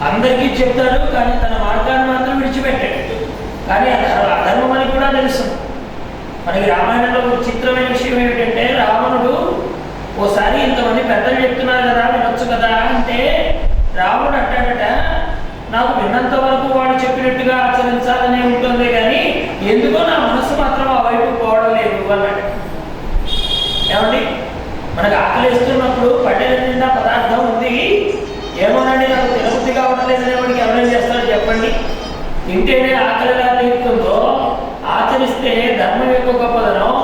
అందరికీ చెప్తాడు కానీ తన మార్గాన్ని మాత్రం విడిచిపెట్టాడు. కానీ ఆ మనకి రామాయణంలో విచిత్రమైన విషయం ఏమిటంటే రావణుడు ఓసారి ఇంతమంది పెద్దలు చెప్తున్నారు కదా వినొచ్చు కదా అంటే రావణుడు అంటాడట నాకు విన్నంత వరకు వాడు చెప్పినట్టుగా ఆచరించాలనే ఉంటుంది కానీ ఎందుకో నా మనసు మాత్రం ఆ వైపు పోవడం లేదు అన్నాడు. ఏమండి మనకు ఆకలిస్తున్నప్పుడు పట్టెల నిండా పదార్థం ఉంది ఏమోనండి నాకు తినబుద్ధి కావడం లేదనే వాడికి ఎవరేం చేస్తాడు చెప్పండి. తింటేనే ఆకలిగా తీరుతుందో ఆచరిస్తే ధర్మం యొక్క గొప్పదనం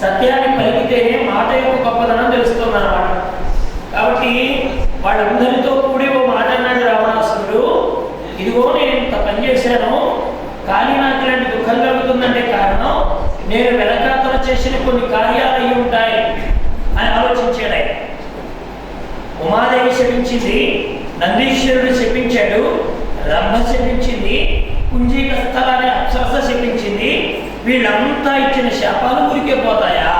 సత్యాన్ని పలికితేనే మాట యొక్క గొప్పదనం తెలుస్తుంది అన్నమాట. కాబట్టి వాళ్ళందరితో కూడి ఓ మాట అన్నాడు రావణాసురుడు, ఇదిగో నేను ఇంత పని చేశాను కానీ నాకు ఇలాంటి దుఃఖం కలుగుతుందంటే కారణం నేను వెనకాతల చేసిన కొన్ని కార్యాలు అయి ఉంటాయి అని ఆలోచించాడు. ఆయన ఉమాదేవి శపించింది, నందీశ్వరుడు శపించాడు, రంభ శపించింది, కుంజీకస్థల అనే అప్సరస శపించింది. వీళ్ళంతా ఇచ్చిన శాపాలు ఊరికే పోతాయా?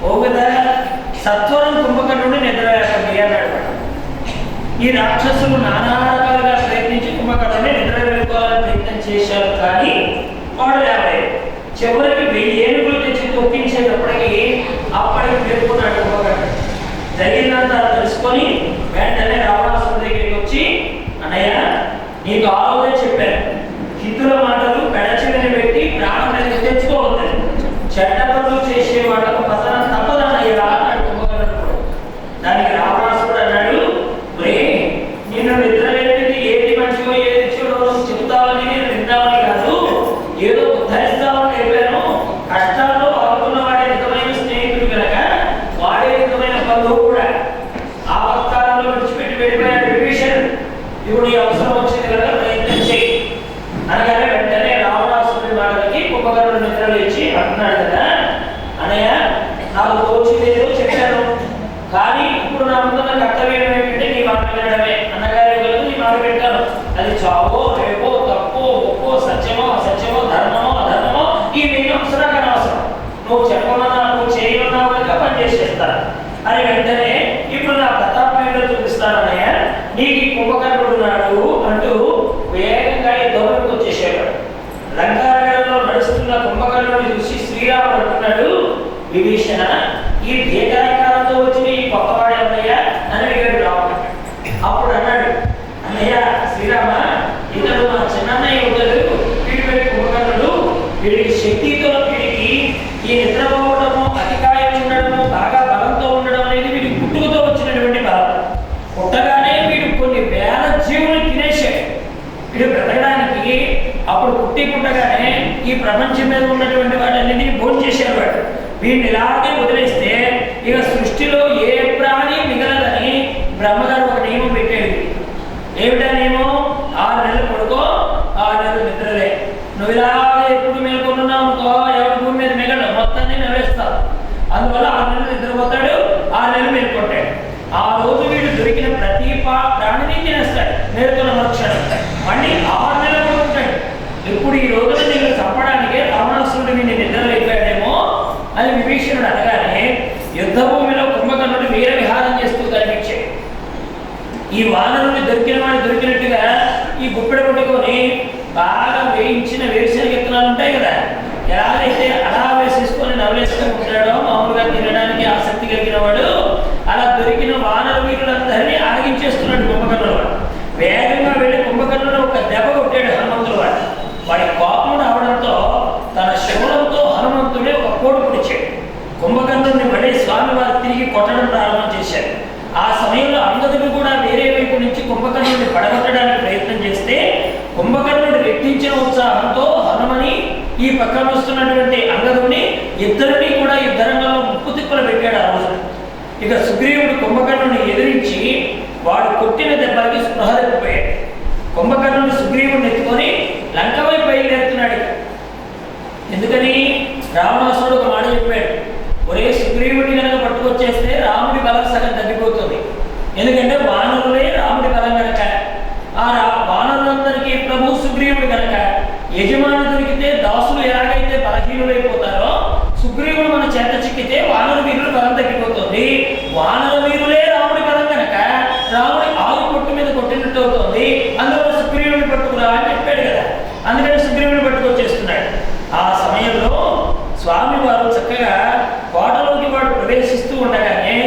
ఓ కదా సత్వరం కుంభకర్ణుడిని నిద్రలేపండి అన్నాడు. ఈ రాక్షసులు నానా రకాలుగా ప్రయత్నించి కుంభకర్ణుడిని నిద్ర వెళ్ళుకోవాలని ప్రయత్నం చేశారు కానీ వాడు లేవలేదు. చివరికి 1000 ఏనుగులు తెచ్చి తొక్కించేటప్పటికి అప్పటికి పేర్కొన్నాడు కుంభకర్ణుడు. జరిగిందంతా తెలుసుకొని వెంటనే రావణాసురుడి దగ్గరికి వచ్చి అన్నయ్య నీకు ఆ రోజే చెప్పాను హితుల మాటలు పెడచెవిని పెట్టి ప్రాణాన్ని తెచ్చుకోవద్దు, చెడ్డ పనులు చేసే వాళ్ళకు పతనం తప్పదన్నయ్యా అన్నాడు కుంభకర్ణుడు. దానికి రావణాసురుడు అన్నాడు, నిన్ను నిద్ర లేనిది ఏది మంచిగా ఏది చెడో చెబుతావని నేను విందామని కాదు, ఏదో ఉద్ధరిస్తామని చెప్పాను. కష్టాల్లో ఆడుకున్న వాడే నిజమైన స్నేహితుడు కనుక వాడే నిజమైన బంధువు కూడా. ఆ వక్కాలంలో విడిచిపెట్టి వెళ్ళిపోయాడు విభీషణుడు. ఇప్పుడు ఈ అవసరం వచ్చింది కనుక ప్రయత్నం చేయి అనగానే వెంటనే రావణాసురుడి మాటలకి కుంభకర్ణుడు నిద్ర లేచి అంటున్నాడు కదా, అన్నయ్య నాకు తోచిదేదో చెప్పాను కానీ ఇప్పుడు నా ముందున్న కర్తవ్యం ఏమిటంటే నీ మాట వినడమే. అన్నగారి నీ మాట పెట్టాను, అది చావో రేపో తప్పో ఒప్పో సత్యమో అసత్యమో ధర్మమో అధర్మమో ఈ మీకు అవసరం కానీ అవసరం నువ్వు చెప్పమన్నా నువ్వు చేయమన్నా కనుక పనిచేసేస్తాను అని వెంటనే ఇప్పుడు నా ప్రతాపంలో చూపిస్తానన్నయ్య నీకు ఈ కుంభకర్ణుడు నాడు అంటూ వేగంగా ఈ దూరంకి వచ్చేసాడు. లంకానగరంలో నడుస్తున్న కుంభకర్ణుడిని చూసి శ్రీరాముడు అంటున్నాడు, విభీషణ ఈ భీకరకాలంతో వచ్చిన ఈ కొత్తవాడు అన్నయ్య అని అడిగాడు రాముడు. అప్పుడు అన్నాడు, అన్నయ్య శ్రీరామ ఇతడు మా చిన్నన్నయ్య ఉంటాడు, వీడి పేరు కుంభకర్ణుడు, వీడికి శక్తితో వీడికి ఈ నిద్రపోవడము అతికాయం ఉండడము బాగా బలంతో ఉండడం అనేది వీడికి పుట్టుకతో వచ్చినటువంటి బలం. పుట్టగానే వీడు కొన్ని వేల జీవులు తినేశాడు. వీడు బ్రతకడానికి అప్పుడు పుట్టగానే ఈ ప్రపంచం మీద ఉన్నటువంటి వాటన్నింటినీ భోజనం చేశాడు వాడు. వీడిని ఇలాగే వదిలేస్తే ఇక సృష్టిలో ఏ ప్రాణి మిగలదని బ్రహ్మగారు ఒక నియమం పెట్టాడు. ఏమిటా నియమం? 6 నెలలు పడుకో 6 నెలలు నిద్రలే. నువ్వు ఇలాగే ఎప్పుడు మేల్కొన్నావు అనుకో ఎవరి భూమి మీద మిగలడు, మొత్తాన్ని నవ్వేస్తావు. అందువల్ల 6 నెలలు నిద్రపోతాడు, 6 నెలలు మేల్కొంటాడు. ఆ రోజు వీడు దొరికిన ప్రతి ప్రాణిని తినేస్తాడు. మేల్కొన్న మరుక్షణం మళ్ళీ 6 నెలలు పడుకుంటాడు. ఇప్పుడు ఈ రోజున నీకు చంపడానికే రావణాసురుడు వీడిని నిద్రలేపాడేమో అని విభీషణుడు అనగానే యుద్ధ భూమిలో కుంభకర్ణుడు వీర విహారం చేస్తూ కనిపించాడు. ఈ వానరుని దొరికిన వాడు దొరికినట్టుగా ఈ గుప్పెడ పట్టుకొని బాగా వేయించిన వేరుశనగ విత్తనాలు ఉంటాయి కదా, ఎలాగైతే అలా వేసేసుకొని నవలేసుకొని ఉంటాడో మామూలుగా తినడానికి ఆసక్తి కలిగిన వాడు అలా దొరికిన వానర వీరులందరినీ ఆరగించేస్తున్నాడు కుంభకర్ణుడు. వేగంగా వెళ్ళి కుంభకర్ణుడు ఒక దెబ్బ కొట్టాడు హనుమంతుడు. వాడి కోపం రావడంతో తన శూలంతో హనుమంతుడే ఒక కోడు పొడిచాడు. కుంభకర్ణుడిని మళ్ళీ స్వామివారు తిరిగి కొట్టడం ప్రారంభం చేశారు. ఆ సమయంలో అంగదుడు కూడా వేరే వైపు నుంచి కుంభకర్ణుడిని పడగొట్టడానికి ప్రయత్నం చేస్తే కుంభకర్ణుడు రెట్టించిన ఉత్సాహంతో హనుమని ఈ పక్కన వస్తున్నటువంటి అంగదుడిని ఇద్దరిని కూడా యుద్ధరంగంలో ముప్పు తిప్పలు పెట్టాడు ఆ రోజు. ఇక సుగ్రీవుడు కుంభకర్ణుడిని ఎదిరించి వాడు కొట్టిన దెబ్బలకి స్పృహ తప్పిపోయాడు. కుంభకర్ణుడు సుగ్రీవుడిని ఎత్తుకొని లంక వైపు బయలుదేరుతున్నాడు. ఎందుకని? రావణాసురుడు ఒక మాట చెప్పాడు, ఒరే సుగ్రీవుడిని కనుక పట్టుకొచ్చేస్తే రాముడి బలం సగం తగ్గిపోతుంది. ఎందుకంటే వానరులే రాముడి బలం కనుక, ఆ వానరులందరికీ ప్రభు సుగ్రీవుడు కనుక యజమాని దొరికితే దాసులు ఎలాగైతే బలహీనులైపోతారో సుగ్రీవుడు మన చేత చిక్కితే వానర వీరులు బలం తగ్గిపోతుంది. వానర వీరులే రాముడి బలం కనుక రాముడి ఆగు పొట్టు మీద కొట్టినట్టు అవుతుంది. అందువల్ల సుగ్రీవుడిని పట్టుకురా అని చెప్పాడు కదా, అందుకని సుగ్రీవుడిని పట్టుకొచ్చేస్తున్నాడు. ఆ సమయంలో స్వామి వారు చక్కగా కోటలోకి వాడు ప్రవేశిస్తూ ఉండగానే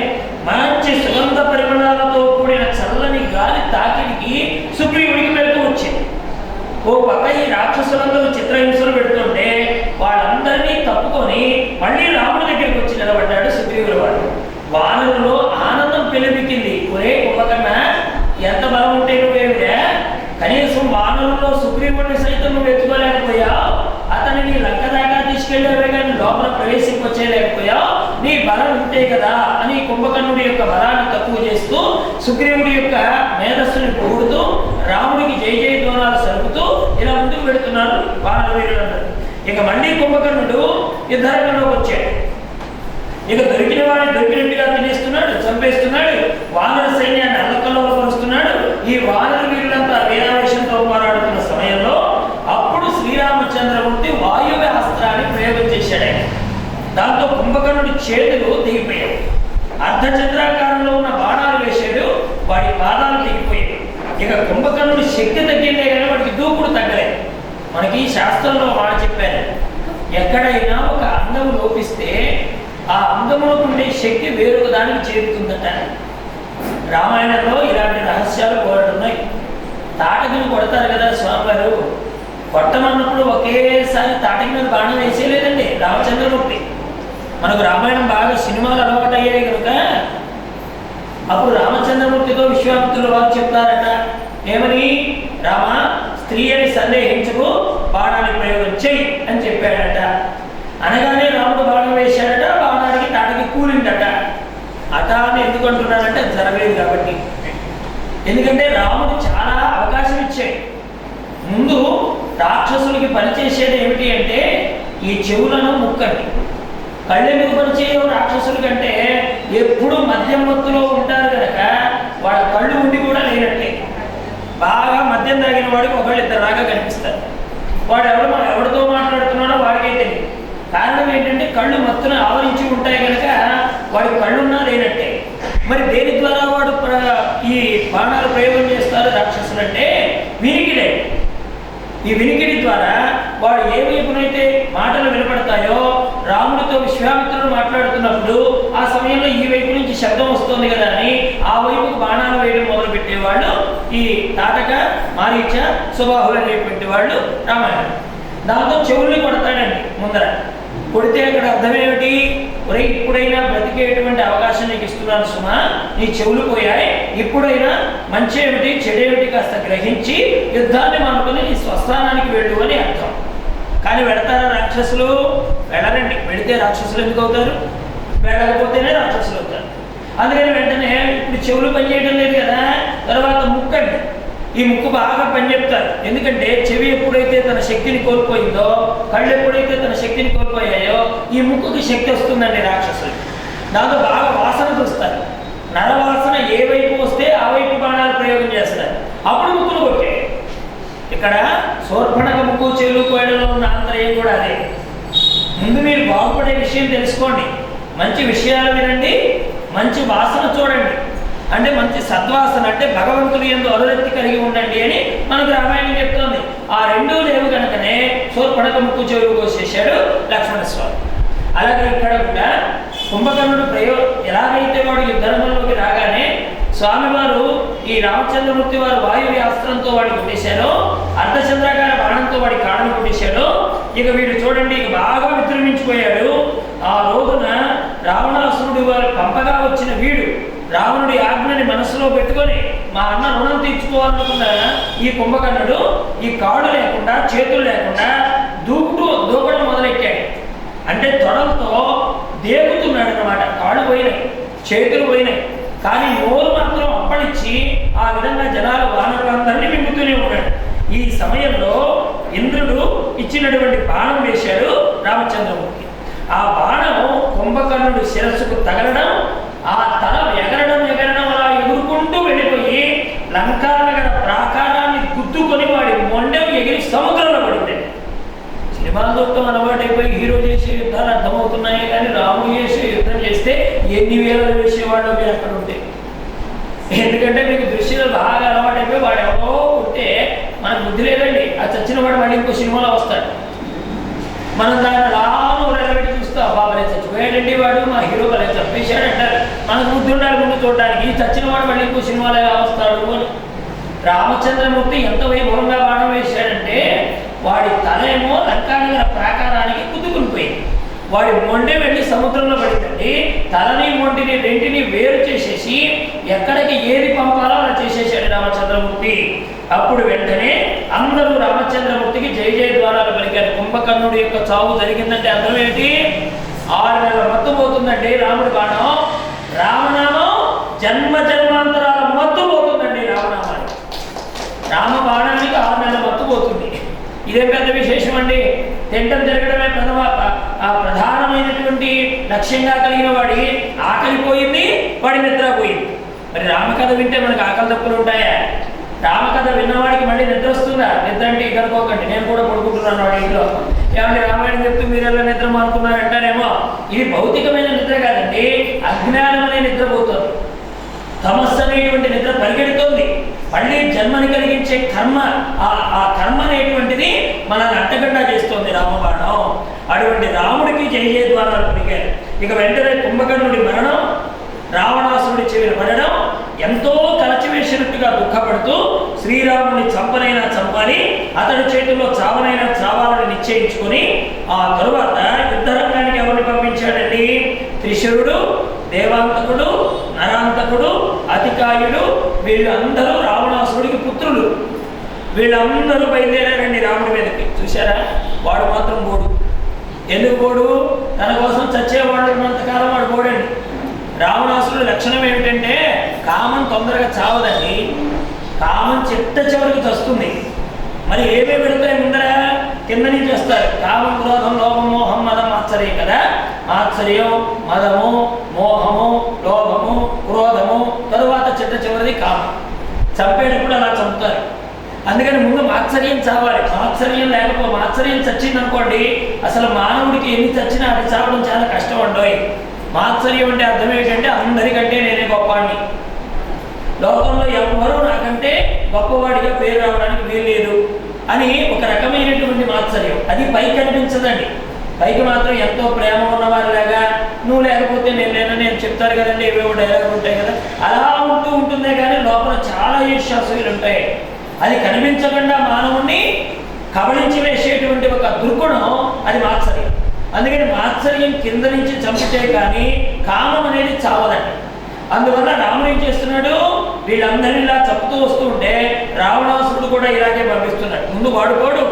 మంచి సుగంధ పరిమళాలతో కూడిన చల్లని గాలి తాకిడికి సుగ్రీవుడికి వెళుతూ వచ్చింది. ఓ పక్క ఈ రాక్షసులందరూ చిత్రహింసలు పెడుతుంటే వాళ్ళందరినీ తప్పుకొని మళ్ళీ రాముడి దగ్గరికి వచ్చి నిలబడ్డాడు సుగ్రీవుడు. వాడు వానరులో ఆనందం పెళ్ళిపింది. ఒరే కుంభకర్ణ, ఎంత బలం ఉంటే నువ్వేమిటే, కనీసం వానరుల్లో సుగ్రీవుడిని సైతం నువ్వు ఎత్తుకోలేకపోయావు, అతనిని లంక దాకా తీసుకెళ్ళావే కానీ లోపల ప్రవేశింపచేయలేకపోయావు, నీ బలం ఉంటే కదా అని కుంభకర్ణుడి యొక్క బలాన్ని తక్కువ చేస్తూ సుగ్రీవుడి యొక్క మేధస్సుని పొగుడుతూ రాముడికి జై జయ ధ్వనాలు సరుపుతూ ఇలా ముందుకు పెడుతున్నారు వానర వీరులందరూ. ఇక మళ్ళీ కుంభకర్ణుడు యుద్ధరంగంలోకి వచ్చాడు. ఇక దొరికిన వాడిని దొరికినట్టుగా తినేస్తున్నాడు, చంపేస్తున్నాడు, వానర సైన్యాన్ని అల్లకల్లోకి పరుస్తున్నాడు. ఈ వానర వీరులంతా వీరావేశంతో పోరాడుతున్న సమయంలో అప్పుడు శ్రీరామచంద్రమూర్తి వాయువ్య అస్త్రాన్ని ప్రయోగం చేశాడు. దాంతో కుంభకర్ణుడి చేతులు తెగిపోయాయి. అర్ధచంద్రాకారంలో ఉన్న బాణాలు వేశాడు, వాడి పాదాలు తెగిపోయాయి. ఇక కుంభకర్ణుడి శక్తి తగ్గిందే కానీ వాడికి దూకుడు తగ్గలేదు. మనకి శాస్త్రంలో మాట చెప్పారు, ఎక్కడైనా ఒక అంగము లోపిస్తే ఆ అంగములకు ఉండే శక్తి వేరొక దానికి చేరుతుందట. రామాయణంలో ఇలాంటి రహస్యాలు కోరడున్నాయి. తాటకిని కొడతారు కదా స్వామివారు, కొట్టమన్నప్పుడు ఒకేసారి తాటకి మీద బాణం వేసేయలేదండి రామచంద్రమూర్తి. మనకు రామాయణం బాగా సినిమాలు అలవాటు అయ్యాయి కనుక అప్పుడు రామచంద్రమూర్తితో విశ్వామిత్రుల వారు చెప్తారట, ఏమని, రామ స్త్రీ అని సందేహించకు, బాణాన్ని ప్రయోగం చెయ్యి అని చెప్పాడట. అనగానే రాముడు బాణం వేశాడట, బాణానికి తాటకి కూలిందట. అట అని ఎందుకు అంటున్నానంటే జరగలేదు కాబట్టి. ఎందుకంటే రాముడు చాలా అవకాశం ఇచ్చాడు. ముందు రాక్షసులకి పనిచేసేది ఏమిటి అంటే ఈ చెవులను ముక్కని, కళ్ళు ఎందుకు పనిచేయవు రాక్షసుల కంటే ఎప్పుడు మద్యం మత్తులో ఉంటారు కనుక వాళ్ళ కళ్ళు ఉండి కూడా లేనట్లే. బాగా మద్యం తాగిన వాడికి ఒకళ్ళు ఇద్దరులాగా కనిపిస్తారు. వాడు ఎవరితో మాట్లాడుతున్నాడో వాడికే తెలియదు. కారణం ఏంటంటే కళ్ళు మత్తును ఆవరించి ఉంటాయి కనుక వాడి కళ్ళున్నా లేనట్టే. మరి దేని ద్వారా వాడు ఈ బాణాలు ప్రయోగం చేస్తారు రాక్షసులు అంటే వినికిడే. ఈ వినికిడి ద్వారా వాడు ఏ వైపునైతే మాటలు వినపడతాయో, రాముడితో విశ్వామిత్రుడు మాట్లాడుతున్నప్పుడు ఆ సమయంలో ఈ వైపు నుంచి శబ్దం వస్తుంది కదా అని ఆ వైపుకు బాణాలు వేయడం మొదలు పెట్టేవాళ్ళు ఈ తాటక, మారీచ, సుబాహులు అనేటువంటి వాళ్ళు రామాయణం. దాంతో చెవుల్ని కొడతాడండి ముందర. కొడితే అక్కడ అర్థం ఏమిటి, ఒరే ఇప్పుడైనా బ్రతికేటువంటి అవకాశం నీకు ఇస్తున్నాను సుమా, నీ చెవులు పోయాయి, ఇప్పుడైనా మంచి ఏమిటి చెడేమిటి కాస్త గ్రహించి యుద్ధాన్ని మానుకొని నీ స్వస్థానానికి వెళ్ళు అని అర్థం. కానీ వెళతారా రాక్షసులు? వెళ్ళరండి. వెళితే రాక్షసులు ఎందుకు అవుతారు? వెళ్ళకపోతేనే రాక్షసులు అవుతారు. అందుకని వెంటనే ఇప్పుడు చెవులు పనిచేయడం లేదు కదా, తర్వాత ముక్కండి. ఈ ముక్కు బాగా పనిచెప్తారు. ఎందుకంటే చెవి ఎప్పుడైతే తన శక్తిని కోల్పోయిందో, కళ్ళు ఎప్పుడైతే తన శక్తిని కోల్పోయాయో ఈ ముక్కుకి శక్తి వస్తుందండి రాక్షసులు. దాంతో బాగా వాసన చూస్తారు. నరవాసన ఏ వైపు వస్తే ఆ వైపు బాణాలు ప్రయోగం చేస్తారు. అప్పుడు ముక్కులు కొట్టే. ఇక్కడ శూర్పణఖ ముక్కు చెవులు కోయడంలో ఉన్న ఆంతర్యం కూడా అదే. ముందు మీరు బాగుపడే విషయం తెలుసుకోండి, మంచి విషయాలు వినండి, మంచి వాసన చూడండి. అంటే మంచి సద్వాసన అంటే భగవంతుడి యందు అనురక్తి కలిగి ఉండండి అని మనకు రామాయణం చెప్తోంది. ఆ రెండూ లేవు కనుకనే శూర్పణఖ ముక్కు చెవులు కోసేశాడు లక్ష్మణస్వామి. అలాగే ఇక్కడ కూడా కుంభకర్ణుడు ఎలాగైతే వాడు యుద్ధరంగంలోకి రాగానే స్వామివారు ఈ రామచంద్రమూర్తి వారు వాయువ్య అస్త్రంతో వాడిని కొట్టేశారో, అర్ధచంద్రాకార బాణంతో వాడి కాడను కొట్టేశాడో, ఇక వీడు చూడండి ఇక బాగా విజృంభించిపోయాడు. ఆ రోజున రావణాసురుడు వారు పంపగా వచ్చిన వీడు రావణుడి ఆజ్ఞని మనసులో పెట్టుకొని మా అన్న రుణం తీర్చుకోవాలనుకున్న ఈ కుంభకర్ణుడు ఈ కాడు లేకుండా చేతులు లేకుండా దూకడం మొదలెట్టాడు. అంటే తొడలతో దేగుతున్నాడు అన్నమాట. కాళ్ళు పోయినాయి, చేతులు పోయినాయి, కానీ నోరు మాత్రం అప్పడిచ్చి ఆ విధంగా జనాలు వానరులందరినీ మింగుతూనే ఉన్నాడు. ఈ సమయంలో ఇంద్రుడు ఇచ్చినటువంటి బాణం వేశాడు రామచంద్రమూర్తి. ఆ బాణం కుంభకర్ణుడి శిరస్సుకు తగలడం, ఆ తల ఎగరడం అలా ఎగురుకుంటూ వెళ్ళిపోయి లంకానగర ప్రాకారాన్ని గుద్దుకొని వాడి మొండెం ఎగిరి సముద్రంలో పడింది. సినిమాలు చూడటం అలవాటైపోయి హీరో చేసే యుద్ధాలు అర్థమవుతున్నాయి, కానీ రాముడు చేసే యుద్ధం చేస్తే ఎన్ని వేలు వేసేవాళ్ళు మీరు అక్కడ ఉంటే. ఎందుకంటే మీకు దృశ్యాలు బాగా అలవాటైపోయి వాడు ఎవరో ఉంటే మనకు బుద్ధి లేదండి. ఆ చచ్చిన వాడు మళ్ళీ ఇంకో సినిమాలో వస్తాడు. మనం దాన్ని లాను వెళ్ళబెట్టి చూస్తాం, బాబా వేశాడంటారు. మనకు బుద్ధి ఉండాలి ముందు చూడడానికి, చచ్చిన వాడు మళ్ళీ ఇంకో సినిమాలో ఎలా వస్తాడు అని. రామచంద్రమూర్తి ఎంత వైభవంగా బాణం వేశాడంటే వాడి తల ఏమో లంకానగర ప్రాకారానికి కుదుకునిపోయింది. వాడి మొండె వెళ్ళి సముద్రంలో పడిందండి. తలని మొండిని రెంటిని వేరు చేసేసి ఎక్కడికి ఏది పంపాలో అలా చేసేసాడు రామచంద్రమూర్తి. అప్పుడు వెంటనే అందరూ రామచంద్రమూర్తికి జయ జయ ద్వారాలు పలికారు. కుంభకర్ణుడి యొక్క చావు జరిగిందంటే అర్థం ఏంటి? 6 నెలల మత్తు పోతుందండి రాముడి బాణం. రామనామం జన్మ జన్మాంతరాల మత్తు పోతుందండి. రామనామానికి, రామ బాణానికి 6 నెలల మత్తు పోతుంది. ఇదేం పెద్ద విశేషం అండి. తింటం తిరగడమే ప్రధానమైనటువంటి లక్ష్యంగా కలిగిన వాడి ఆకలి పోయింది, వాడి నిద్ర పోయింది. మరి రామకథ వింటే మనకు ఆకలి తప్పులు ఉంటాయా? రామకథ విన్నవాడికి మళ్ళీ నిద్ర వస్తుందా? నిద్ర అంటే ఇక అనుకోకండి, నేను కూడా పడుకుంటున్నాను వాడి ఇంట్లో. ఏమంటే రామాయణం చెప్తూ మీరెలా నిద్ర మానుకున్నారంటారేమో. ఇది భౌతికమైన నిద్ర కాదండి, అజ్ఞానం అనే నిద్ర పోతుంది. తమస్సు అనేటువంటి నిద్ర పరిగెడుతోంది. మళ్ళీ జన్మని కలిగించే కర్మ, ఆ కర్మ అనేటువంటిది మనల్ని అడ్డగడ్డా చేస్తోంది రామబాణం. అటువంటి రాముడికి జయ జయ ద్వారాలు పలికారు. ఇక వెంటనే కుంభకర్ణుడి మరణం, రావణాసురుడి చెవిన పడడం, ఎంతో కలచివేసినట్టుగా దుఃఖపడుతూ శ్రీరాముడిని చంపనైనా చంపాలి, అతడి చేతుల్లో చావనైనా చావాలని నిశ్చయించుకొని ఆ తరువాత యుద్ధరంగానికి ఎవరిని పంపించాడండి? త్రిశూరుడు, దేవాంతకుడు, నరాంతకుడు, అతికాయుడు, వీళ్ళందరూ రావణాసురుడికి పుత్రులు. వీళ్ళందరూ బయలుదేరారండి రాముడి మీదకి. చూశారా? వాడు మాత్రం పోడు. ఎందుకు పోడు? తన కోసం చచ్చేవాడు ఉన్నంతకాలం వాడు పోడండి. రావణాసురుడి లక్షణం ఏమిటంటే కామం తొందరగా చావదండి, కామం చిట్ట చివరికి చస్తుంది. మరి ఏమేమి పెడతాయి ముందర? కింద నుంచి వస్తారు. కామం, క్రోధం, లోభం, మోహం, మదం, ఆశ్చర్యం కదా. ఆశ్చర్యం, మదము, మోహము, లోభము, క్రోధము, తరువాత చిట్ట చివరిది కామం. చంపేటప్పుడు అలా చంపుతారు. అందుకని ముందు మాత్సర్యం చావాలి. మాత్సర్యం లేకపోతే, మాత్సర్యం చచ్చింది అనుకోండి, అసలు మానవుడికి ఎన్ని చచ్చినా అది చావడం చాలా కష్టం అండి. మాత్సర్యం అంటే అర్థం ఏంటంటే అందరికంటే నేనే గొప్పవాడిని, లోకంలో ఎవరు నాకంటే గొప్పవాడిగా పేరు రావడానికి వీల్లేదు అని ఒక రకమైనటువంటి మాత్సర్యం. అది పైకి కనిపించదండి. పైకి మాత్రం ఎంతో ప్రేమ ఉన్నవారిలాగా నువ్వు లేకపోతే నేను లేనని నేను చెప్తారు కదండి, ఏవేవో డైలాగులు ఉంటాయి కదా, అలా ఉంటుందే కానీ లోపల చాలా ఈర్ష్యాసూయులు ఉంటాయి. అది కనిపించకుండా మానవుణ్ణి కబళించి వేసేటువంటి ఒక దుర్గుణం అది మాత్సర్యం. అందుకని మాత్సర్యం కింద నుంచి చంపితే కానీ కామం అనేది చావదండి. అందువల్ల రాముడు ఏం చేస్తున్నాడు? వీళ్ళందరినీ ఇలా చంపుతూ వస్తూ ఉంటే రావణాసురుడు కూడా ఇలాగే పంపిస్తున్నాడు. ముందు వాడు పోడు,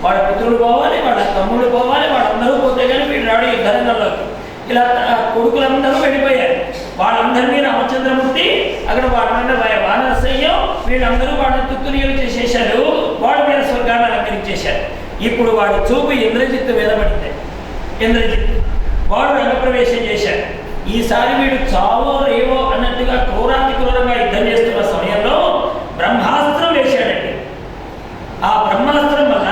వాడి పుత్రుడు పోవాలి, వాళ్ళ తమ్ముడు పోవాలి, వాళ్ళందరూ పోతే కానీ వీడు రాడు యుద్ధరంగంలోకి. ఇలా కొడుకులందరూ వెళ్ళిపోయారు. వాళ్ళందరినీ రామచంద్రమూర్తి అక్కడ వానర సైన్యం వీళ్ళందరూ వాడిని తుత్తునీయులు చేసేశారు. వాడి మీద స్వర్గాన్ని అలంకరించేశారు. ఇప్పుడు వాడి చూపు ఇంద్రజిత్తు మీద పడింది. ఇంద్రజిత్ వాడు రంగప్రవేశం చేశాడు. ఈసారి వీడు చావో రేవో అన్నట్టుగా క్రూరాతి క్రూరంగా యుద్ధం చేస్తున్న సమయంలో బ్రహ్మాస్త్రం వేశాడండి. ఆ బ్రహ్మాస్త్రం వల్ల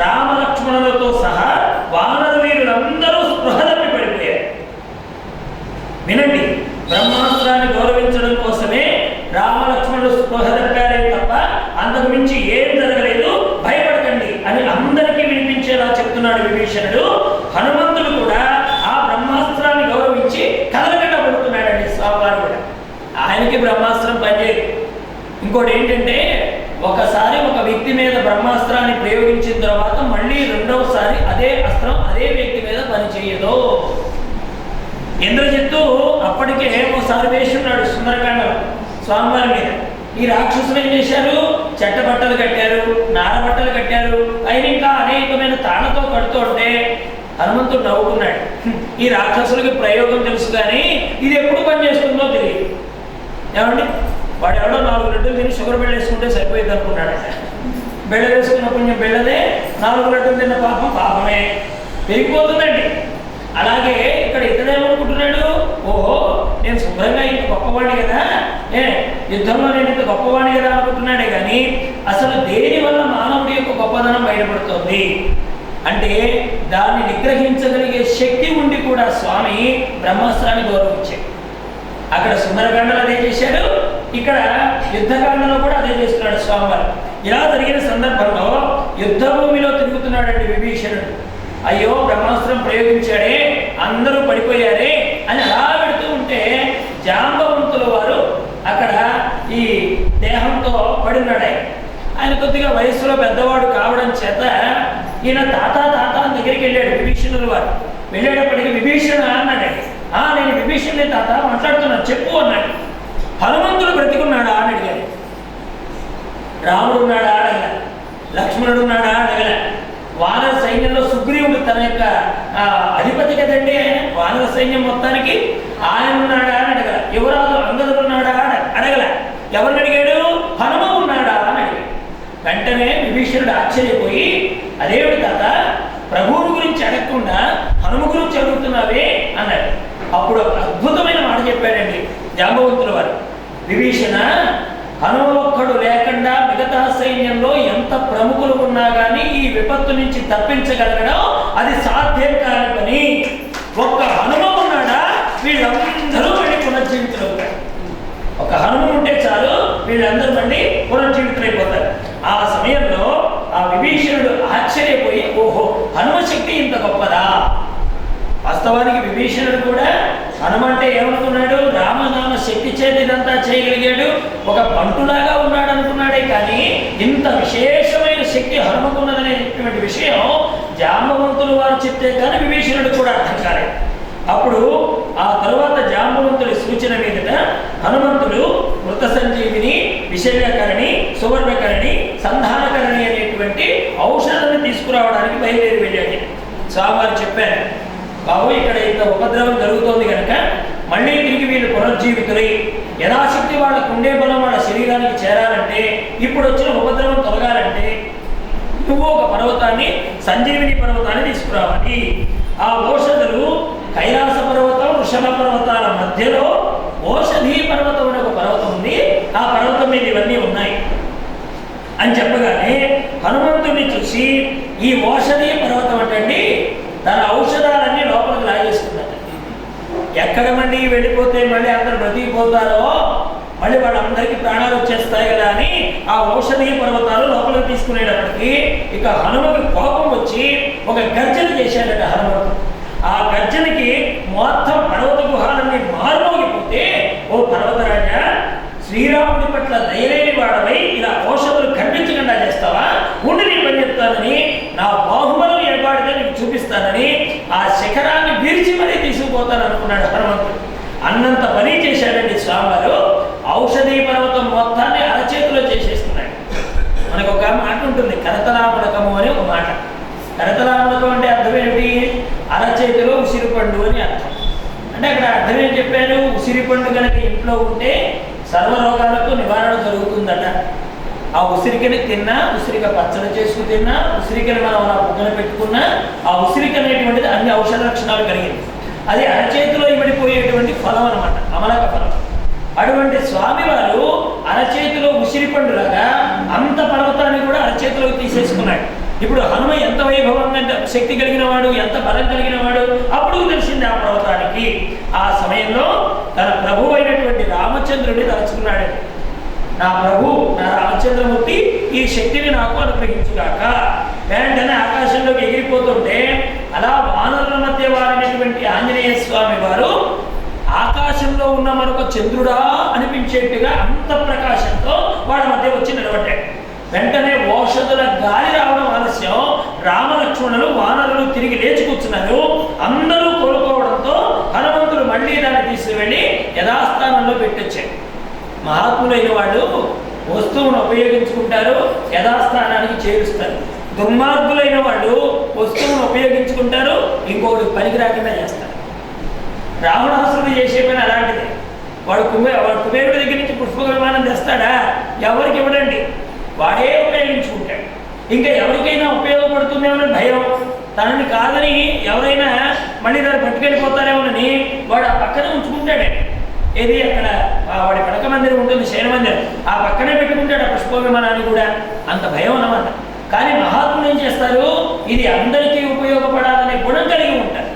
రామలక్ష్మణులతో సహా వానర వీరులందరూ స్పృహ తప్పి పడిపోయారు. వినండి, బ్రహ్మాస్త్రాన్ని గౌరవించడం కోసమే రామలక్ష్మణుడు స్పృహ తప్పారే తప్ప అంతకు మించి ఏం జరగలేదు, భయపడకండి అని అందరికీ వినిపించేలా చెప్తున్నాడు విభీషణుడు. హనుమంతుడు కూడా ఆ బ్రహ్మాస్త్రాన్ని గౌరవించి కదలకుండా పడుతున్నాడండి. స్వామివారు కూడా ఆయనకి బ్రహ్మాస్త్రం పనిచేయదు. ఇంకోటి ఏంటంటే ఒకసారి ఒక వ్యక్తి మీద బ్రహ్మాస్త్రాన్ని ప్రయోగించిన తర్వాత మళ్ళీ రెండవసారి అదే అస్త్రం అదే వ్యక్తి మీద పనిచేయదు. ఇంద్రజిత్తు అప్పటికే ఒకసారి వేసున్నాడు సుందరకాండలో స్వామివారి మీద. ఈ రాక్షసులు ఏం చేశారు? చెట్ట బట్టలు కట్టారు, నార బట్టలు కట్టారు, అయిన ఇంకా అనేకమైన తాళతో కడుతుంటే హనుమంతుడు నవ్వుకున్నాడు. ఈ రాక్షసులకి ప్రయోగం తెలుసు కానీ ఇది ఎప్పుడు పనిచేస్తుందో తెలియదు. ఏమండి, వాడు ఎవడో 4 లడ్డూలు తిని షుగర్ బెళ్ళ వేసుకుంటే సరిపోయింది అనుకున్నాడట. బెళ్ళ వేసుకున్న పుణ్యం బెళ్ళదే, 4 లడ్డూలు తిన్న పాపం పాపమే పెరిగిపోతుందండి. అలాగే ఇక్కడ ఇతడేమనుకుంటున్నాడు? ఓహో, నేను శుభ్రంగా ఇంత గొప్పవాణి కదా, యుద్ధంలో నేను ఇంత గొప్పవాణి కదా అనుకుంటున్నాడే కానీ అసలు దేని వల్ల మానవుడి యొక్క గొప్పదనం బయటపడుతుంది అంటే దాన్ని నిగ్రహించగలిగే శక్తి ఉండి కూడా స్వామి బ్రహ్మాస్త్రాన్ని గౌరవించాడు. అక్కడ సుందరకాండలో అదే చేశాడు, ఇక్కడ యుద్ధకాండలో కూడా అదే చేస్తున్నాడు స్వామివారు. ఇలా జరిగిన సందర్భంలో యుద్ధ భూమిలో తిరుగుతున్నాడండి విభీషణుడు. అయ్యో బ్రహ్మాస్త్రం ప్రయోగించాడే, అందరూ పడిపోయారే అని అలా పెడుతూ ఉంటే జాంబవంతుల వారు అక్కడ ఈ దేహంతో పడినాడు. ఆయన కొద్దిగా వయస్సులో పెద్దవాడు కావడం చేత ఈయన తాత దగ్గరికి వెళ్ళాడు విభీషణుల వారు. వెళ్ళేటప్పటికి విభీషణ అన్నాడు. నేను విభీషణుని తాత మాట్లాడుతున్నాను చెప్పు అన్నాడు. హనుమంతుడు బ్రతికున్నాడా అని అడిగాడు. రాముడు ఉన్నాడా అడగల, లక్ష్మణుడు ఉన్నాడా అడగల, వానర సైన్యంలో సుగ్రీవుడు తన యొక్క అధిపతి కదండి, వానర సైన్యం మొత్తానికి ఆయన ఉన్నాడా అని అడగల, యువరాజు అంగదుడు ఉన్నాడా అడగల, ఎవరిని అడిగాడు? హనుమ ఉన్నాడా అని అడిగాడు. వెంటనే విభీషణుడు ఆశ్చర్యపోయి, అదేమిటి తాత ప్రభువుని గురించి అడగకుండా హనుమ గురించి అడుగుతున్నావే అన్నాడు. అప్పుడు ఒక అద్భుతమైన మాట చెప్పాడండి జాంబవంతుల వారు. విభీషణ, హనుమ ఒక్కడు లేకుండా మిగతా సైన్యంలో ఎంత ప్రముఖులు ఉన్నా కానీ ఈ విపత్తు నుంచి తప్పించగలగడం అది సాధ్యం కాని పని. ఒక్క హనుమ ఉన్నాడా వీళ్ళందరూ మళ్ళీ పునర్జీవితులవుతారు. ఒక హనుమ ఉంటే చాలు వీళ్ళందరూ మళ్ళీ పునర్జీవితులైపోతారు. ఆ సమయంలో ఆ విభీషణుడు ఆశ్చర్యపోయి, ఓహో హనుమ శక్తి ఇంత గొప్పదా. వాస్తవానికి విభీషణుడు కూడా హనుమ అంటే ఏమనుకున్నాడు? రామనామ శక్తి చేత ఇదంతా చేయగలిగాడు, ఒక బంటులాగా ఉన్నాడు అనుకున్నాడే. కానీ ఇంత విశేషమైన శక్తి హనుమకున్నదనేటువంటి విషయం జాంబవంతులు వారు చెప్తే కానీ విభీషణుడు కూడా అర్థం కాలేదు. అప్పుడు ఆ తరువాత జాంబవంతుడి సూచన మీదట హనుమంతుడు మృత సంజీవిని, విశల్యకరణి, సువర్ణకరణి, సంధానకరణి అనేటువంటి ఔషధాన్ని తీసుకురావడానికి బయలుదేరి వెళ్ళాడు. స్వామివారు చెప్పారు, బాబు ఇక్కడ ఇంత ఉపద్రవం జరుగుతోంది కనుక మళ్ళీ తిరిగి వీళ్ళు పునర్జీవితులై యథాశక్తి వాళ్ళకు ఉండే బలం వాళ్ళ శరీరానికి చేరాలంటే, ఇప్పుడు వచ్చిన ఉపద్రవం తొలగాలంటే నువ్వు ఒక పర్వతాన్ని, సంజీవిని పర్వతాన్ని తీసుకురావాలి. ఆ ఔషధులు కైలాస పర్వతం, వృషభ పర్వతాల మధ్యలో ఓషధీ పర్వతం అనే ఒక పర్వతం ఉంది, ఆ పర్వతం మీద ఇవన్నీ ఉన్నాయి అని చెప్పగానే హనుమంతుడిని చూసి, ఈ ఓషధీ పర్వతం అంటే తన ఔషధాలన్నీ లోపలికి లాగేసుకున్నట్టు. ఎక్కడ మళ్ళీ వెళ్ళిపోతే మళ్ళీ అందరు బ్రతికిపోతారో, మళ్ళీ వాళ్ళందరికీ ప్రాణాలు వచ్చేస్తాయి కదా అని ఆ ఔషధీయ పర్వతాలు లోపలికి తీసుకునేటప్పటికీ ఇక హనుమకి కోపం వచ్చి ఒక గర్జన చేశాడట హనుమంతుడు. ఆ గర్జనకి మొత్తం పర్వత గుహాలన్నీ మారుమోగిపోతే, ఓ పర్వతరాజా, శ్రీరాముడి పట్ల దయలేని వాడవై ఇలా ఔషధులు ఖండించకుండా చేస్తావా? ఉండి నీ పని చెప్తానని, నా బాహుబలం ఏర్పాటుగా నీకు చూపిస్తానని ఆ శిఖరాన్ని విరిచి మరీ తీసుకుపోతాను అనుకున్నాడు హనుమంతుడు. అన్నంత పని చేశాడండి స్వామివారు. ఔషధీ పర్వతం మొత్తాన్ని అరచేతిలో చేసేస్తున్నాడు. మనకు ఒక మాట ఉంటుంది, కరతలామలకము అని ఒక మాట. కరతలామలకం అంటే అర్థం ఏమిటి? అరచేతిలో ఉసిరిపండు అని అర్థం. అంటే అక్కడ అర్థం ఏం చెప్పారు? ఉసిరిపండు కనుక ఇంట్లో ఉంటే సర్వరోగాలకు నివారణ జరుగుతుందట. ఆ ఉసిరికని తిన్నా, ఉసిరిక పచ్చడి చేసుకు తిన్నా, ఉసిరికని మనం అలా బుగ్గన పెట్టుకున్నా, ఆ ఉసిరిక అనేటువంటిది అన్ని ఔషధ లక్షణాలు కలిగింది. అది అరచేతిలో ఇమిడిపోయేటువంటి ఫలం అనమాట, అమలక ఫలం. అటువంటి స్వామివారు అరచేతిలో ఉసిరిపండులాగా అంత పర్వతాన్ని కూడా అరచేతిలోకి తీసేసుకున్నాడు. ఇప్పుడు హనుమ ఎంత వైభవంగా శక్తి కలిగిన వాడు, ఎంత బలం కలిగిన వాడు అప్పుడు తెలిసింది ఆ పర్వతానికి. ఆ సమయంలో తన ప్రభు అయినటువంటి రామచంద్రుడిని తలుచుకున్నాడు. నా ప్రభు, నా రామచంద్రమూర్తి ఈ శక్తిని నాకు అనుగ్రహించుగాక. వెంటనే ఆకాశంలోకి ఎగిరిపోతుంటే అలా వానరుల మధ్య వారినటువంటి ఆంజనేయ స్వామి వారు ఆకాశంలో ఉన్న మరొక చంద్రుడా అనిపించేట్టుగా అంత ప్రకాశంతో వాళ్ళ మధ్య వచ్చి నిలబడ్డాడు. వెంటనే ఔషధుల గాలి రావడం ఆలస్యం, రామలక్ష్మణులు వానరులు తిరిగి లేచి కూర్చున్నారు. అందరూ కోలుకోవడంతో హనుమంతుడు మళ్ళీ దాన్ని తీసుకువెళ్ళి యథాస్థానంలో పెట్టొచ్చాడు. మహాత్ములైన వాళ్ళు వస్తువును ఉపయోగించుకుంటారు, యథాస్థానానికి చేరుస్తారు. దుర్మార్గులైన వాళ్ళు వస్తువును ఉపయోగించుకుంటారు, ఇంకొకటి పనికి రాకుండా చేస్తారు. రావణాసురుడు చేసే పని అలాంటిది. వాడు కుబేరుడి దగ్గర నుంచి పుష్పక విమానం తెస్తాడా? ఎవరికి ఇవ్వడండి, వాడే ఉపయోగించుకుంటాడు. ఇంకా ఎవరికైనా ఉపయోగపడుతుందేమో భయం, తనని కాదని ఎవరైనా మళ్ళీ దాన్ని పట్టుకెళ్ళిపోతారేమోనని వాడు ఆ పక్కనే ఉంచుకుంటాడే. ఏది అక్కడ వాడి పడక మందిరం ఉంటుంది, శయన మందిరం, ఆ పక్కనే పెట్టుకుంటాడు ఆ పుష్ప విమానాన్ని కూడా. అంత భయం అన్నమాట. కానీ మహాత్ములు ఏం చేస్తారు? ఇది అందరికీ ఉపయోగపడాలనే గుణం కలిగి ఉంటారు.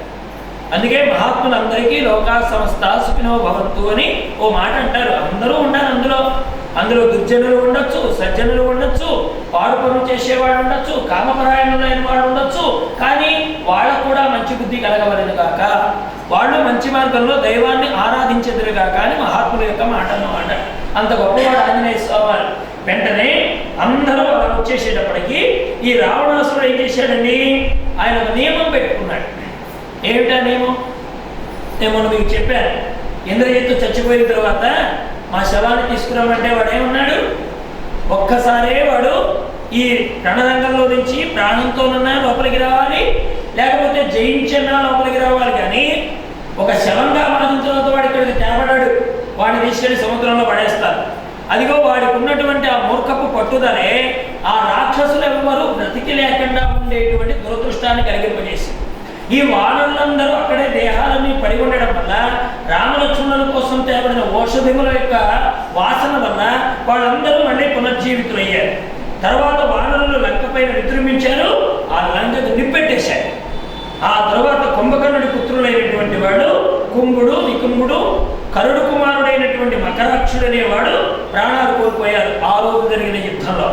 అందుకే మహాత్ములందరికీ లోకా సమస్త సుఖినో భవంతు అని ఓ మాట అంటారు. అందరూ ఉండాలి అందులో. అందులో దుర్జనులు ఉండొచ్చు, సజ్జనులు ఉండొచ్చు, పాడు పనులు చేసేవాడు ఉండొచ్చు, కామపరాయణులైన వాడు ఉండొచ్చు. కానీ వాళ్ళకు కూడా మంచి మంచి బుద్ధి కలగవలను గాక, వాళ్ళు మంచి మార్గంలో దైవాన్ని ఆరాధించెదరు గాక అని మహాత్ముల యొక్క మాట అన్నమాట. అంత గొప్పవాడు ఆంజనేయ స్వామి. వెంటనే అందరూ అలా వచ్చేసేటప్పటికీ ఈ రావణాసురుడు ఏం చేశాడండి, ఆయన ఒక నియమం పెట్టుకున్నాడు. ఏమిటా నియమం? నేను మీకు చెప్పాను, ఇంద్రజిత్తు చచ్చిపోయిన తర్వాత మా శవాన్ని తీసుకురామంటే వాడు ఏమన్నాడు, ఒక్కసారే వాడు ఈ రణరంగంలో నుంచి ప్రాణంతోనన్నా లోపలికి రావాలి, లేకపోతే జయించన్నా లోపలికి రావాలి. కానీ ఒక శవంగా బాధించడంతో వాడు ఇక్కడికి తేబడ్డాడు, వాడిని తీసుకెళ్లి సముద్రంలో పడేస్తారు. అదిగో వాడికి ఉన్నటువంటి ఆ మూర్ఖపు పట్టుదలే ఆ రాక్షసులు ఎవరు బ్రతికి లేకుండా ఉండేటువంటి దురదృష్టాన్ని కలిగింపజేసింది. ఈ వానరులందరూ అక్కడే దేహాలని పడి ఉండడం వల్ల, రామలక్ష్మణుల కోసం తేబడిన ఔషధముల యొక్క వాసన వల్ల వాళ్ళందరూ మళ్ళీ పునర్జీవితులయ్యారు. తర్వాత వానరులు లంక పైన విజృంభించారు, ఆ లంకకు నిప్పెట్టేశారు. ఆ తర్వాత కుంభకర్ణుడి పుత్రులైనటువంటి వాడు కుంభుడు, నికుంభుడు, కరుడు కుమారుడైనటువంటి మకరాక్షుడు అనేవాడు ప్రాణాలు కోల్పోయారు ఆ రోజు జరిగిన యుద్ధంలో.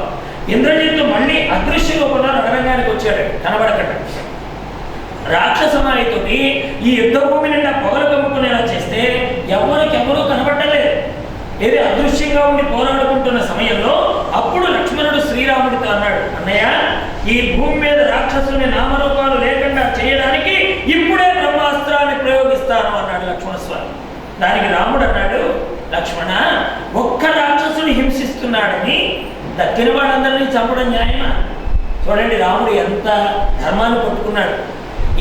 ఇంద్రజిత్తు మళ్ళీ అదృశ్య రూపంలో రణరంగానికి వచ్చాడు, కనబడకట. రాక్షసమాయితోని ఈ యుద్ధ భూమి నిండా పొగలు కమ్ముకునేలా చేస్తే ఎవరికెవరూ కనబడలేదు. ఏది అదృశ్యంగా ఉండి పోరాడుకుంటున్న సమయంలో అప్పుడు లక్ష్మణుడు శ్రీరాముడితో అన్నాడు, అన్నయ్య, ఈ భూమి మీద రాక్షసుని నామరూపాలు లేకుండా చేయడానికి ఇప్పుడే బ్రహ్మాస్త్రాన్ని ప్రయోగిస్తాను అన్నాడు లక్ష్మణస్వామి. దానికి రాముడు అన్నాడు, లక్ష్మణ, ఒక్క రాక్షసుని హింసిస్తున్నాడని దక్కిన వాళ్ళందరినీ చంపడం న్యాయమా? చూడండి రాముడు ఎంత ధర్మాన్ని పట్టుకున్నాడు.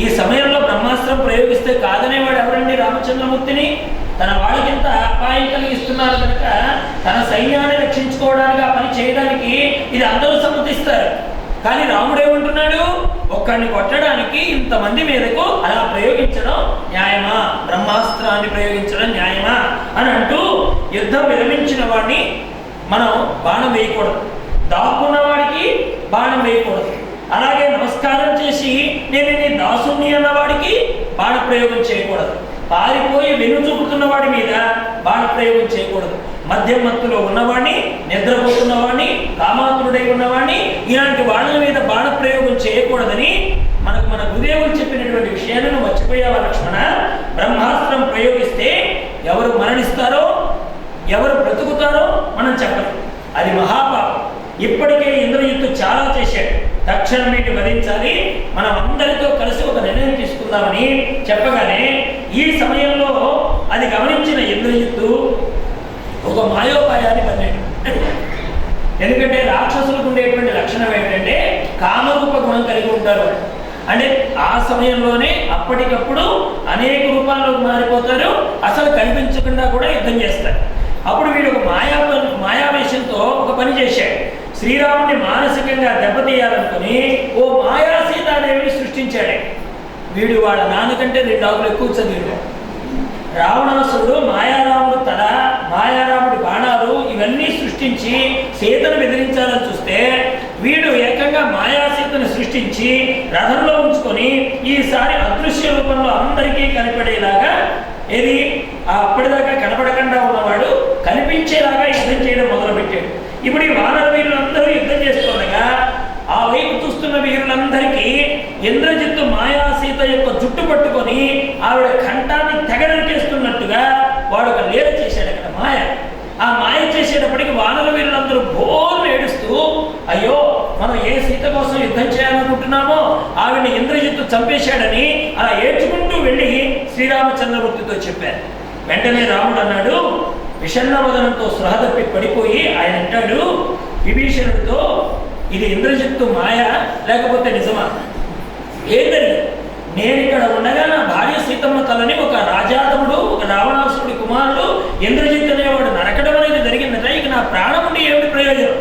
ఈ సమయంలో బ్రహ్మాస్త్రం ప్రయోగిస్తే కాదనేవాడు ఎవరండి రామచంద్రమూర్తిని? తన వాళ్ళకింత అపాయం కలిగిస్తున్నారు కనుక తన సైన్యాన్ని రక్షించుకోవడానికి ఆ పని చేయడానికి ఇది అందరూ సమ్మతిస్తారు. కానీ రాముడు ఏమంటున్నాడు, ఒక్కడిని కొట్టడానికి ఇంతమంది మీదకు అలా ప్రయోగించడం న్యాయమా? బ్రహ్మాస్త్రాన్ని ప్రయోగించడం న్యాయమా అని అంటూ యుద్ధం విరమించిన వాడిని మనం బాణం వేయకూడదు, దాక్కున్న వాడికి బాణం వేయకూడదు. అలాగే నమస్కారం చేసి నేను నీ దాసుని అన్నవాడికి బాణ ప్రయోగం చేయకూడదు. పారిపోయి వెను చూపుతున్న వాడి మీద బాణ ప్రయోగం చేయకూడదు. మద్యం మత్తులో ఉన్నవాడిని, నిద్రపోతున్నవాడిని, కామాతుడై ఉన్నవాడిని, ఇలాంటి వాళ్ళ మీద బాణ ప్రయోగం చేయకూడదని మనకు మన గురుదేవులు చెప్పినటువంటి విషయాలను మర్చిపోయావా లక్ష్మణ? బ్రహ్మాస్త్రం ప్రయోగిస్తే ఎవరు మరణిస్తారో, ఎవరు బ్రతుకుతారో మనం చెప్పలేం. అది మహాపాపం. ఇప్పటికే ఇంద్రజిత్తు చాలా చేశాడు. తక్షణం వీటిని వధించాలి, మనం అందరితో కలిసి ఒక నిర్ణయం తీసుకుందామని చెప్పగానే ఈ సమయంలో అది గమనించిన ఇంద్రజిత్తు ఒక మాయోపాయాన్ని పన్నాడు. ఎందుకంటే రాక్షసులకు ఉండేటువంటి లక్షణం ఏంటంటే కామరూప గుణం కలిగి ఉంటారు. అంటే ఆ సమయంలోనే అప్పటికప్పుడు అనేక రూపాల్లోకి మారిపోతారు, అసలు కనిపించకుండా కూడా యుద్ధం చేస్తారు. అప్పుడు వీడు ఒక మాయావేశంతో ఒక పని చేశాడు. శ్రీరాముడిని మానసికంగా దెబ్బతీయాలనుకుని ఓ మాయా సీతాదేవిని సృష్టించాడు. వీడు వాళ్ళ నాన్నకంటే 2 ఆకులు ఎక్కువ చదివాడు. రావణాసురుడు మాయారాముడు తల, మాయారాముడి బాణాలు ఇవన్నీ సృష్టించి సీతను బెదిరించాలని చూస్తే వీడు ఏకంగా మాయా సీతను సృష్టించి రథంలో ఉంచుకొని ఈసారి అదృశ్య రూపంలో అందరికీ కనపడేలాగా, ఏది అప్పటిదాకా కనపడకుండా ఉన్నవాడు కనిపించేలాగా యుద్ధం చేయడం మొదలుపెట్టాడు. ఇప్పుడు ఈ వానర వీరులందరూ యుద్ధం చేస్తుండగా ఆ వైపు చూస్తున్న వీరులందరికీ ఇంద్రజిత్తు మాయా సీత యొక్క జుట్టు పట్టుకొని ఆవిడ కంఠాన్ని తెగనరికేస్తున్నట్టుగా వాడు ఒక లీల చేశాడు అక్కడ మాయ. ఆ మాయ చేసేటప్పటికి వానర వీరులందరూ బోర్లు ఏడుస్తూ, అయ్యో మనం ఏ సీత కోసం యుద్ధం చేయాలనుకుంటున్నామో ఆవిడని ఇంద్రజిత్తు చంపేశాడని అలా ఏడ్చుకుంటూ వెళ్ళి శ్రీరామచంద్రమూర్తితో చెప్పారు. వెంటనే రాముడు అన్నాడు, విషన్న వదనంతో స్పృహ తప్పి పడిపోయి ఆయన అంటాడు విభీషణుడితో, ఇది ఇంద్రజిత్తు మాయ లేకపోతే నిజమా? ఏంటండి, నేను ఇక్కడ ఉండగా నా భార్య సీతమ్మ తలని ఒక రాజాతముడు, ఒక రావణాసురుడి కుమారుడు ఇంద్రజిత్తు అనేవాడు నరకడం అనేది జరిగిందట. ఇక నా ప్రాణం ఉండి ఏమిటి ప్రయోజనం?